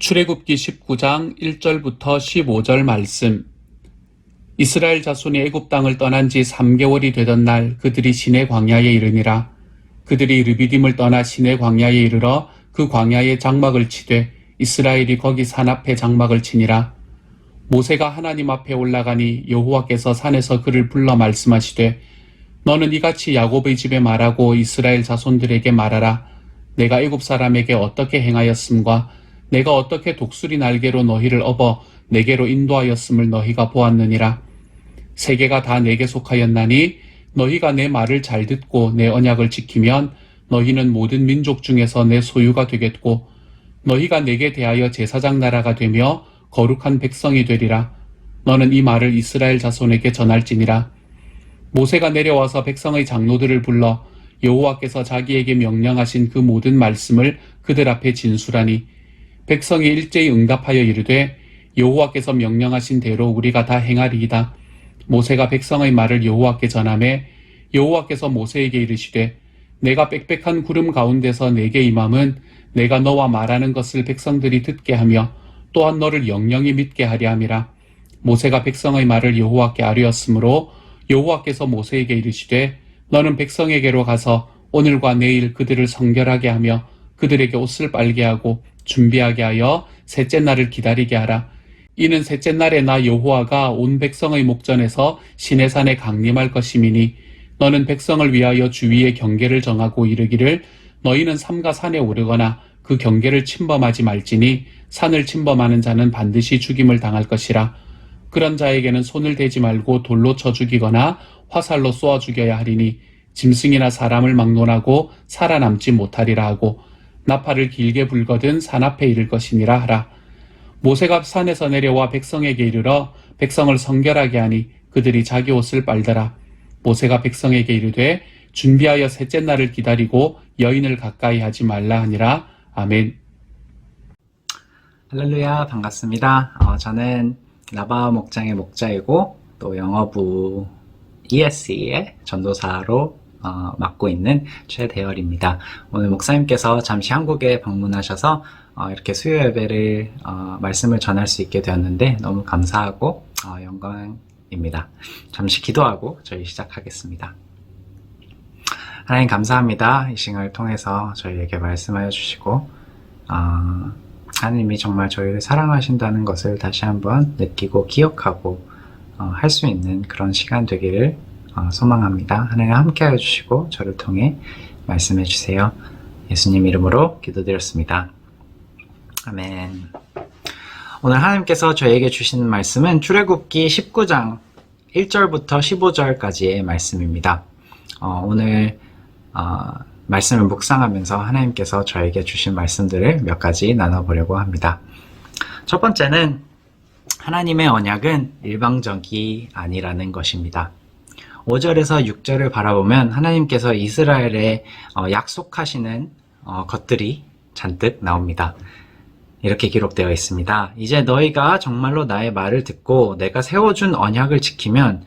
출애굽기 19장 1절부터 15절 말씀. 이스라엘 자손이 애굽 땅을 떠난 지 3개월이 되던 날 그들이 시내 광야에 이르니라. 그들이 르비딤을 떠나 시내 광야에 이르러 그 광야에 장막을 치되 이스라엘이 거기 산 앞에 장막을 치니라. 모세가 하나님 앞에 올라가니 여호와께서 산에서 그를 불러 말씀하시되 너는 이같이 야곱의 집에 말하고 이스라엘 자손들에게 말하라. 내가 애굽 사람에게 어떻게 행하였음과 내가 어떻게 독수리 날개로 너희를 업어 내게로 인도하였음을 너희가 보았느니라. 세계가 다 내게 속하였나니 너희가 내 말을 잘 듣고 내 언약을 지키면 너희는 모든 민족 중에서 내 소유가 되겠고 너희가 내게 대하여 제사장 나라가 되며 거룩한 백성이 되리라. 너는 이 말을 이스라엘 자손에게 전할지니라. 모세가 내려와서 백성의 장로들을 불러 여호와께서 자기에게 명령하신 그 모든 말씀을 그들 앞에 진술하니 백성이 일제히 응답하여 이르되 여호와께서 명령하신 대로 우리가 다 행하리이다. 모세가 백성의 말을 여호와께 전하매 여호와께서 모세에게 이르시되 내가 빽빽한 구름 가운데서 내게 임함은 내가 너와 말하는 것을 백성들이 듣게 하며 또한 너를 영영히 믿게 하려 함이라. 모세가 백성의 말을 여호와께 아뢰었으므로 여호와께서 모세에게 이르시되 너는 백성에게로 가서 오늘과 내일 그들을 성결하게 하며 그들에게 옷을 빨게 하고 준비하게 하여 셋째 날을 기다리게 하라. 이는 셋째 날에 나 여호와가 온 백성의 목전에서 시내산에 강림할 것임이니 너는 백성을 위하여 주위의 경계를 정하고 이르기를 너희는 삼가 산에 오르거나 그 경계를 침범하지 말지니 산을 침범하는 자는 반드시 죽임을 당할 것이라. 그런 자에게는 손을 대지 말고 돌로 쳐 죽이거나 화살로 쏘아 죽여야 하리니 짐승이나 사람을 막론하고 살아남지 못하리라 하고 나팔을 길게 불거든 산 앞에 이를 것이니라 하라. 모세가 산에서 내려와 백성에게 이르러 백성을 성결하게 하니 그들이 자기 옷을 빨더라. 모세가 백성에게 이르되 준비하여 셋째 날을 기다리고 여인을 가까이 하지 말라 하니라. 아멘. 할렐루야, 반갑습니다. 저는 라바 목장의 목자이고 또 영어부 ESE의 전도사로 맡고 있는 최대열입니다. 오늘 목사님께서 잠시 한국에 방문하셔서 이렇게 수요 예배를 말씀을 전할 수 있게 되었는데 너무 감사하고 영광입니다. 잠시 기도하고 저희 시작하겠습니다. 하나님 감사합니다. 이 시간을 통해서 저희에게 말씀하여 주시고 하나님이 정말 저희를 사랑하신다는 것을 다시 한번 느끼고 기억하고 할 수 있는 그런 시간 되기를 소망합니다. 하나님 함께 하여 주시고 저를 통해 말씀해 주세요. 예수님 이름으로 기도드렸습니다. 아멘. 오늘 하나님께서 저에게 주시는 말씀은 출애굽기 19장 1절부터 15절까지의 말씀입니다. 오늘 말씀을 묵상하면서 하나님께서 저에게 주신 말씀들을 몇 가지 나눠보려고 합니다. 첫 번째는 하나님의 언약은 일방적이 아니라는 것입니다. 5절에서 6절을 바라보면 하나님께서 이스라엘에 약속하시는 것들이 잔뜩 나옵니다. 이렇게 기록되어 있습니다. 이제 너희가 정말로 나의 말을 듣고 내가 세워준 언약을 지키면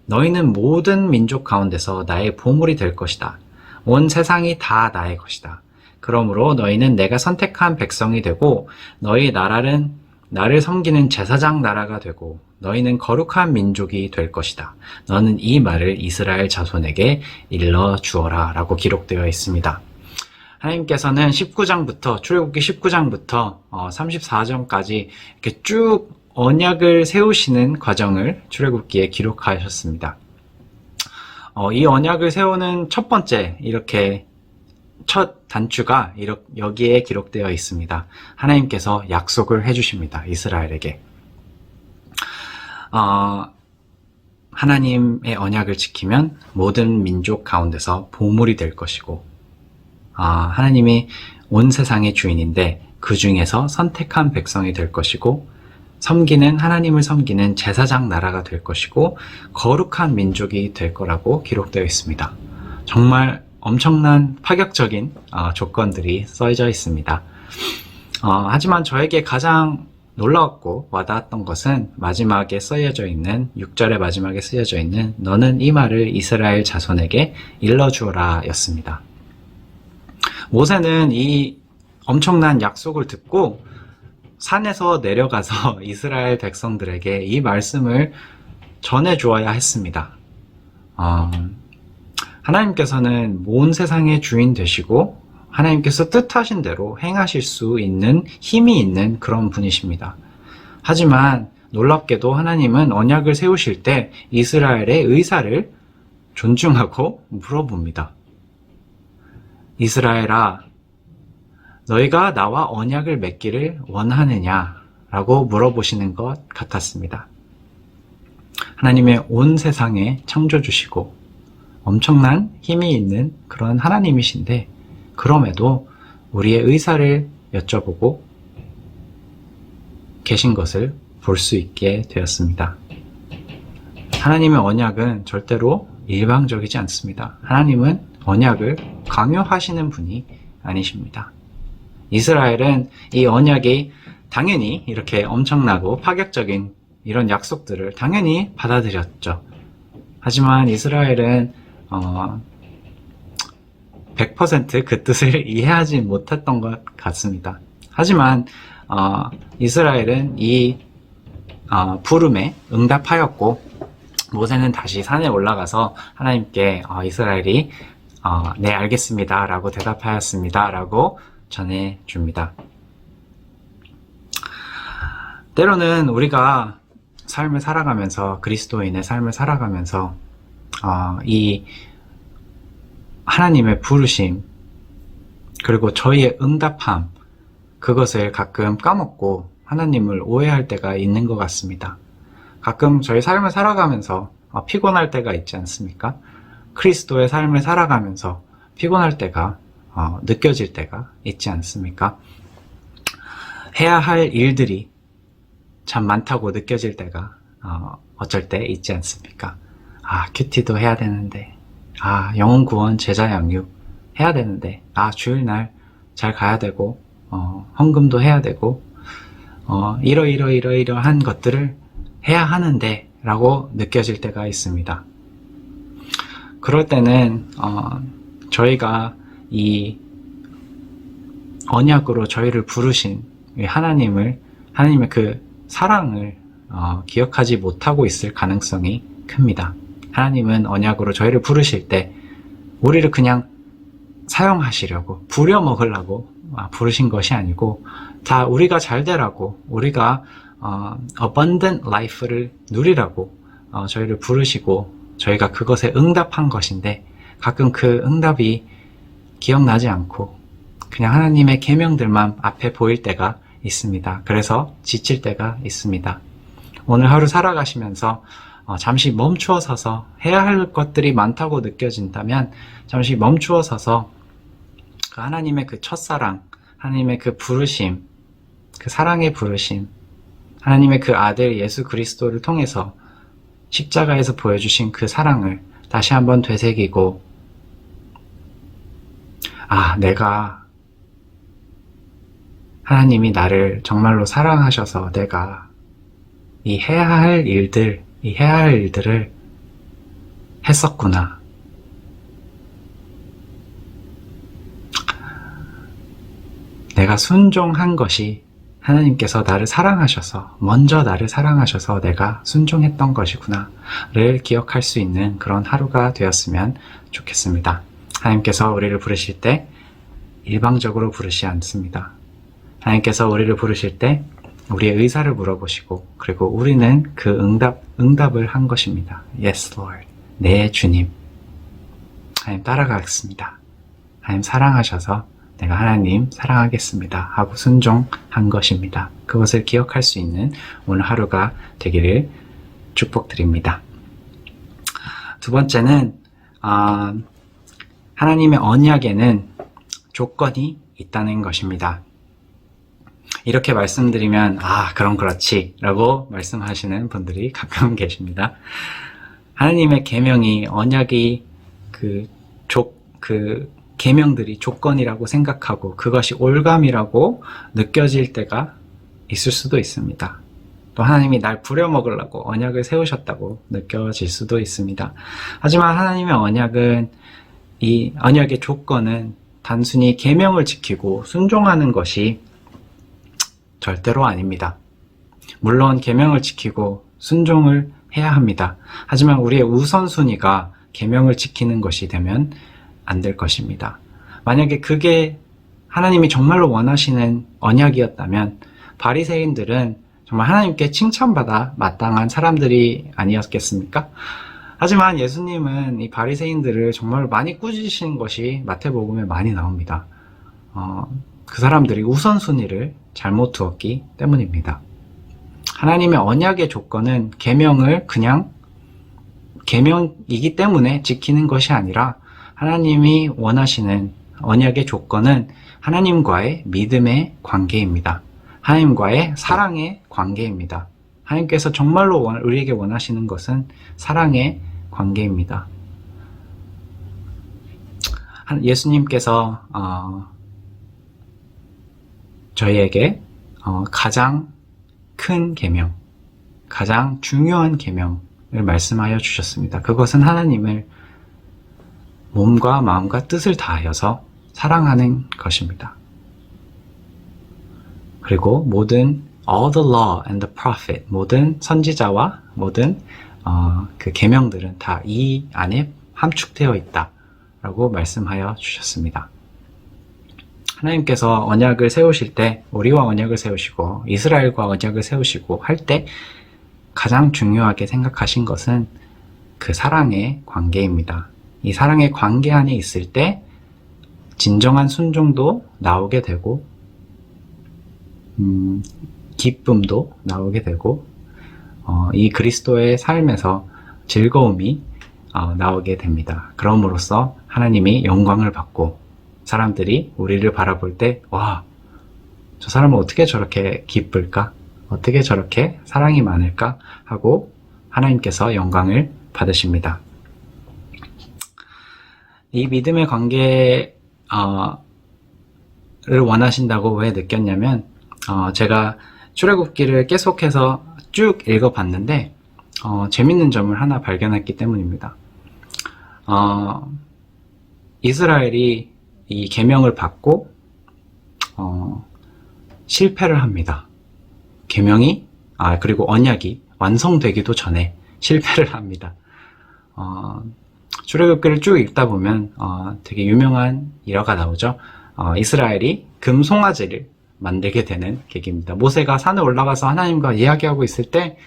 너희는 모든 민족 가운데서 나의 보물이 될 것이다. 온 세상이 다 나의 것이다. 그러므로 너희는 내가 선택한 백성이 되고 너희 나라는 나를 섬기는 제사장 나라가 되고 너희는 거룩한 민족이 될 것이다. 너는 이 말을 이스라엘 자손에게 일러 주어라 라고 기록되어 있습니다. 하나님께서는 19장부터 출애굽기 19장부터 34장까지 이렇게 쭉 언약을 세우시는 과정을 출애굽기에 기록하셨습니다. 이 언약을 세우는 첫 번째 이렇게 첫 단추가 여기에 기록되어 있습니다. 하나님께서 약속을 해주십니다. 이스라엘에게. 하나님의 언약을 지키면 모든 민족 가운데서 보물이 될 것이고 하나님이 온 세상의 주인인데 그 중에서 선택한 백성이 될 것이고 하나님을 섬기는 제사장 나라가 될 것이고 거룩한 민족이 될 거라고 기록되어 있습니다. 정말 엄청난 파격적인 조건들이 써져 있습니다. 하지만 저에게 가장 놀라웠고 와닿았던 것은 마지막에 쓰여져 있는 6절의 마지막에 쓰여져 있는 너는 이 말을 이스라엘 자손에게 일러주어라 였습니다. 모세는 이 엄청난 약속을 듣고 산에서 내려가서 이스라엘 백성들에게 이 말씀을 전해 주어야 했습니다. 하나님께서는 온 세상의 주인 되시고 하나님께서 뜻하신 대로 행하실 수 있는 힘이 있는 그런 분이십니다. 하지만 놀랍게도 하나님은 언약을 세우실 때 이스라엘의 의사를 존중하고 물어봅니다. 이스라엘아, 너희가 나와 언약을 맺기를 원하느냐? 라고 물어보시는 것 같았습니다. 하나님의 온 세상에 창조주시고 엄청난 힘이 있는 그런 하나님이신데 그럼에도 우리의 의사를 여쭤보고 계신 것을 볼 수 있게 되었습니다. 하나님의 언약은 절대로 일방적이지 않습니다. 하나님은 언약을 강요하시는 분이 아니십니다. 이스라엘은 이 언약이 당연히 이렇게 엄청나고 파격적인 이런 약속들을 당연히 받아들였죠. 하지만 이스라엘은 100% 그 뜻을 이해하지 못했던 것 같습니다. 하지만 이스라엘은 이 부름에 응답하였고 모세는 다시 산에 올라가서 하나님께 이스라엘이 네 알겠습니다 라고 대답하였습니다 라고 전해줍니다. 때로는 우리가 삶을 살아가면서 그리스도인의 삶을 살아가면서 이 하나님의 부르심 그리고 저희의 응답함 그것을 가끔 까먹고 하나님을 오해할 때가 있는 것 같습니다. 가끔 저희 삶을 살아가면서 피곤할 때가 있지 않습니까? 그리스도의 삶을 살아가면서 피곤할 때가 느껴질 때가 있지 않습니까? 해야 할 일들이 참 많다고 느껴질 때가 어쩔 때 있지 않습니까? 큐티도 해야 되는데 영혼 구원 제자 양육 해야 되는데 주일날 잘 가야 되고 헌금도 해야 되고 이러한 것들을 해야 하는데 라고 느껴질 때가 있습니다. 그럴 때는 저희가 이 언약으로 저희를 부르신 하나님의 그 사랑을 기억하지 못하고 있을 가능성이 큽니다. 하나님은 언약으로 저희를 부르실 때 우리를 그냥 사용하시려고 부려먹으려고 부르신 것이 아니고 다 우리가 잘 되라고 우리가 abundant life를 누리라고 저희를 부르시고 저희가 그것에 응답한 것인데 가끔 그 응답이 기억나지 않고 그냥 하나님의 계명들만 앞에 보일 때가 있습니다. 그래서 지칠 때가 있습니다. 오늘 하루 살아가시면서 잠시 멈추어 서서 해야 할 것들이 많다고 느껴진다면 잠시 멈추어 서서 그 하나님의 그 첫사랑, 하나님의 그 부르심, 그 사랑의 부르심, 하나님의 그 아들 예수 그리스도를 통해서 십자가에서 보여주신 그 사랑을 다시 한번 되새기고 내가 하나님이 나를 정말로 사랑하셔서 내가 이 해야 할 일들을 했었구나. 내가 순종한 것이 하나님께서 나를 사랑하셔서 먼저 나를 사랑하셔서 내가 순종했던 것이구나를 기억할 수 있는 그런 하루가 되었으면 좋겠습니다. 하나님께서 우리를 부르실 때 일방적으로 부르시지 않습니다. 하나님께서 우리를 부르실 때 우리의 의사를 물어보시고 그리고 우리는 그 응답을 한 것입니다. Yes, Lord. 네, 주님. 하나님 따라가겠습니다. 하나님 사랑하셔서 내가 하나님 사랑하겠습니다 하고 순종한 것입니다. 그것을 기억할 수 있는 오늘 하루가 되기를 축복드립니다. 두 번째는 하나님의 언약에는 조건이 있다는 것입니다. 이렇게 말씀드리면 그럼 그렇지 라고 말씀하시는 분들이 가끔 계십니다. 하나님의 계명이 언약이 그 계명들이 조건이라고 생각하고 그것이 올감이라고 느껴질 때가 있을 수도 있습니다. 또 하나님이 날 부려먹으려고 언약을 세우셨다고 느껴질 수도 있습니다. 하지만 하나님의 언약은 이 언약의 조건은 단순히 계명을 지키고 순종하는 것이 절대로 아닙니다. 물론 계명을 지키고 순종을 해야 합니다. 하지만 우리의 우선순위가 계명을 지키는 것이 되면 안 될 것입니다. 만약에 그게 하나님이 정말로 원하시는 언약이었다면 바리새인들은 정말 하나님께 칭찬받아 마땅한 사람들이 아니었겠습니까? 하지만 예수님은 이 바리새인들을 정말 많이 꾸짖으시는 것이 마태복음에 많이 나옵니다. 그 사람들이 우선순위를 잘못 두었기 때문입니다. 하나님의 언약의 조건은 계명을 그냥 계명이기 때문에 지키는 것이 아니라 하나님이 원하시는 언약의 조건은 하나님과의 믿음의 관계입니다. 하나님과의 사랑의 관계입니다. 하나님께서 정말로 우리에게 원하시는 것은 사랑의 관계입니다. 예수님께서 저희에게 가장 큰 계명, 가장 중요한 계명을 말씀하여 주셨습니다. 그것은 하나님을 몸과 마음과 뜻을 다하여서 사랑하는 것입니다. 그리고 모든 all the law and the prophet, 모든 선지자와 모든 그 계명들은 다 이 안에 함축되어 있다라고 말씀하여 주셨습니다. 하나님께서 언약을 세우실 때, 우리와 언약을 세우시고 이스라엘과 언약을 세우시고 할 때 가장 중요하게 생각하신 것은 그 사랑의 관계입니다. 이 사랑의 관계 안에 있을 때 진정한 순종도 나오게 되고 기쁨도 나오게 되고 이 그리스도의 삶에서 즐거움이 나오게 됩니다. 그럼으로써 하나님이 영광을 받고 사람들이 우리를 바라볼 때 와, 저 사람은 어떻게 저렇게 기쁠까? 어떻게 저렇게 사랑이 많을까? 하고 하나님께서 영광을 받으십니다. 이 믿음의 관계를 원하신다고 왜 느꼈냐면 제가 출애굽기를 계속해서 쭉 읽어봤는데 재밌는 점을 하나 발견했기 때문입니다. 이스라엘이 이 계명을 받고 실패를 합니다. 계명이 그리고 언약이 완성되기도 전에 실패를 합니다. 출애굽기를 쭉 읽다 보면 되게 유명한 일화가 나오죠. 이스라엘이 금 송아지를 만들게 되는 계기입니다. 모세가 산에 올라가서 하나님과 이야기하고 있을 때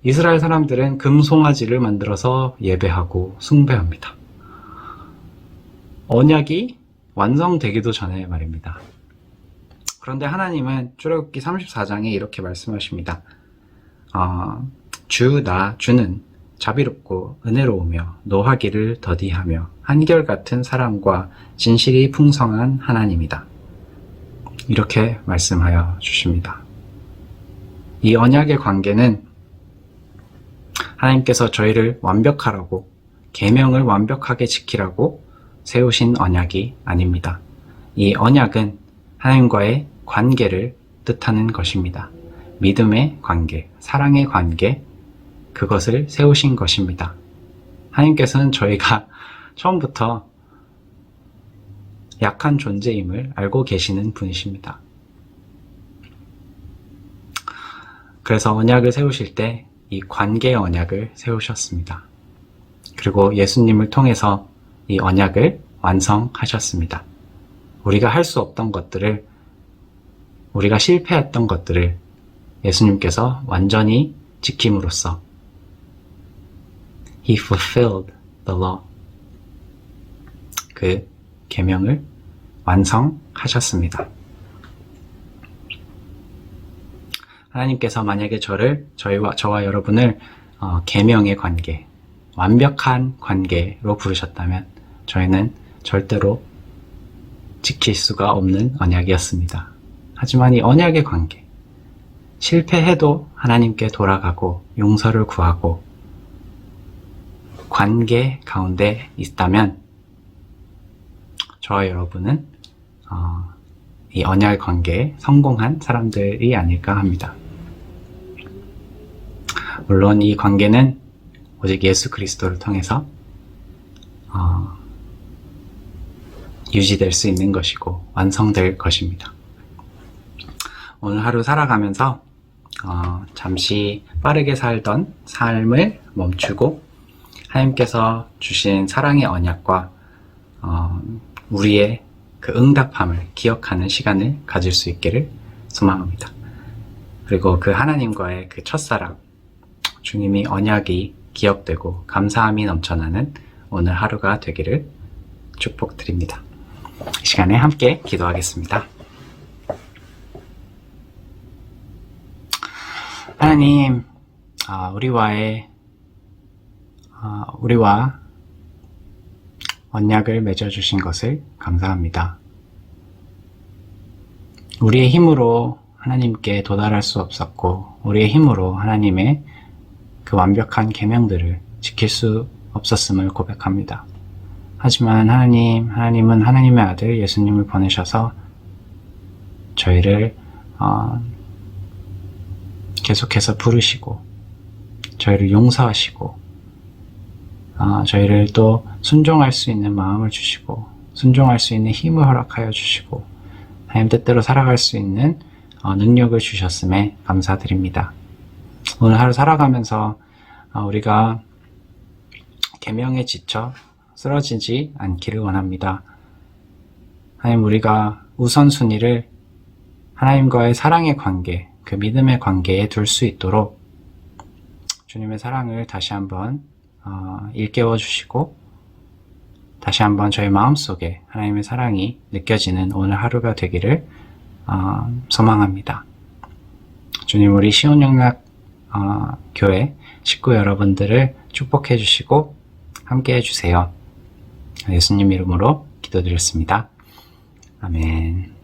이스라엘 사람들은 금 송아지를 만들어서 예배하고 숭배합니다. 언약이 완성되기도 전에 말입니다. 그런데 하나님은 출애굽기 34장에 이렇게 말씀하십니다. 주는 자비롭고 은혜로우며 노하기를 더디하며 한결같은 사랑과 진실이 풍성한 하나님이다. 이렇게 말씀하여 주십니다. 이 언약의 관계는 하나님께서 저희를 완벽하라고, 계명을 완벽하게 지키라고 세우신 언약이 아닙니다. 이 언약은 하나님과의 관계를 뜻하는 것입니다. 믿음의 관계, 사랑의 관계, 그것을 세우신 것입니다. 하나님께서는 저희가 처음부터 약한 존재임을 알고 계시는 분이십니다. 그래서 언약을 세우실 때 이 관계의 언약을 세우셨습니다. 그리고 예수님을 통해서 이 언약을 완성하셨습니다. 우리가 할 수 없던 것들을, 우리가 실패했던 것들을 예수님께서 완전히 지킴으로써 He fulfilled the law. 그 계명을 완성하셨습니다. 하나님께서 만약에 저와 여러분을 계명의 관계, 완벽한 관계로 부르셨다면 저희는 절대로 지킬 수가 없는 언약이었습니다. 하지만 이 언약의 관계, 실패해도 하나님께 돌아가고 용서를 구하고 관계 가운데 있다면 저와 여러분은 이 언약 관계에 성공한 사람들이 아닐까 합니다. 물론 이 관계는 오직 예수 그리스도를 통해서 유지될 수 있는 것이고 완성될 것입니다. 오늘 하루 살아가면서 잠시 빠르게 살던 삶을 멈추고 하나님께서 주신 사랑의 언약과 우리의 그 응답함을 기억하는 시간을 가질 수 있기를 소망합니다. 그리고 그 하나님과의 그 첫사랑, 주님이 언약이 기억되고 감사함이 넘쳐나는 오늘 하루가 되기를 축복드립니다. 이 시간에 함께 기도하겠습니다. 하나님, 우리와 언약을 맺어주신 것을 감사합니다. 우리의 힘으로 하나님께 도달할 수 없었고, 우리의 힘으로 하나님의 그 완벽한 계명들을 지킬 수 없었음을 고백합니다. 하지만 하나님은 하나님의 아들 예수님을 보내셔서 저희를 계속해서 부르시고, 저희를 용서하시고, 저희를 또 순종할 수 있는 마음을 주시고, 순종할 수 있는 힘을 허락하여 주시고, 하나님 뜻대로 살아갈 수 있는 능력을 주셨음에 감사드립니다. 오늘 하루 살아가면서 우리가 계명에 지쳐 쓰러지지 않기를 원합니다. 하나님, 우리가 우선순위를 하나님과의 사랑의 관계, 그 믿음의 관계에 둘 수 있도록 주님의 사랑을 다시 한번 일깨워 주시고, 다시 한번 저희 마음속에 하나님의 사랑이 느껴지는 오늘 하루가 되기를 소망합니다. 주님, 우리 시온영락 교회 식구 여러분들을 축복해 주시고 함께 해주세요. 예수님 이름으로 기도드렸습니다. 아멘.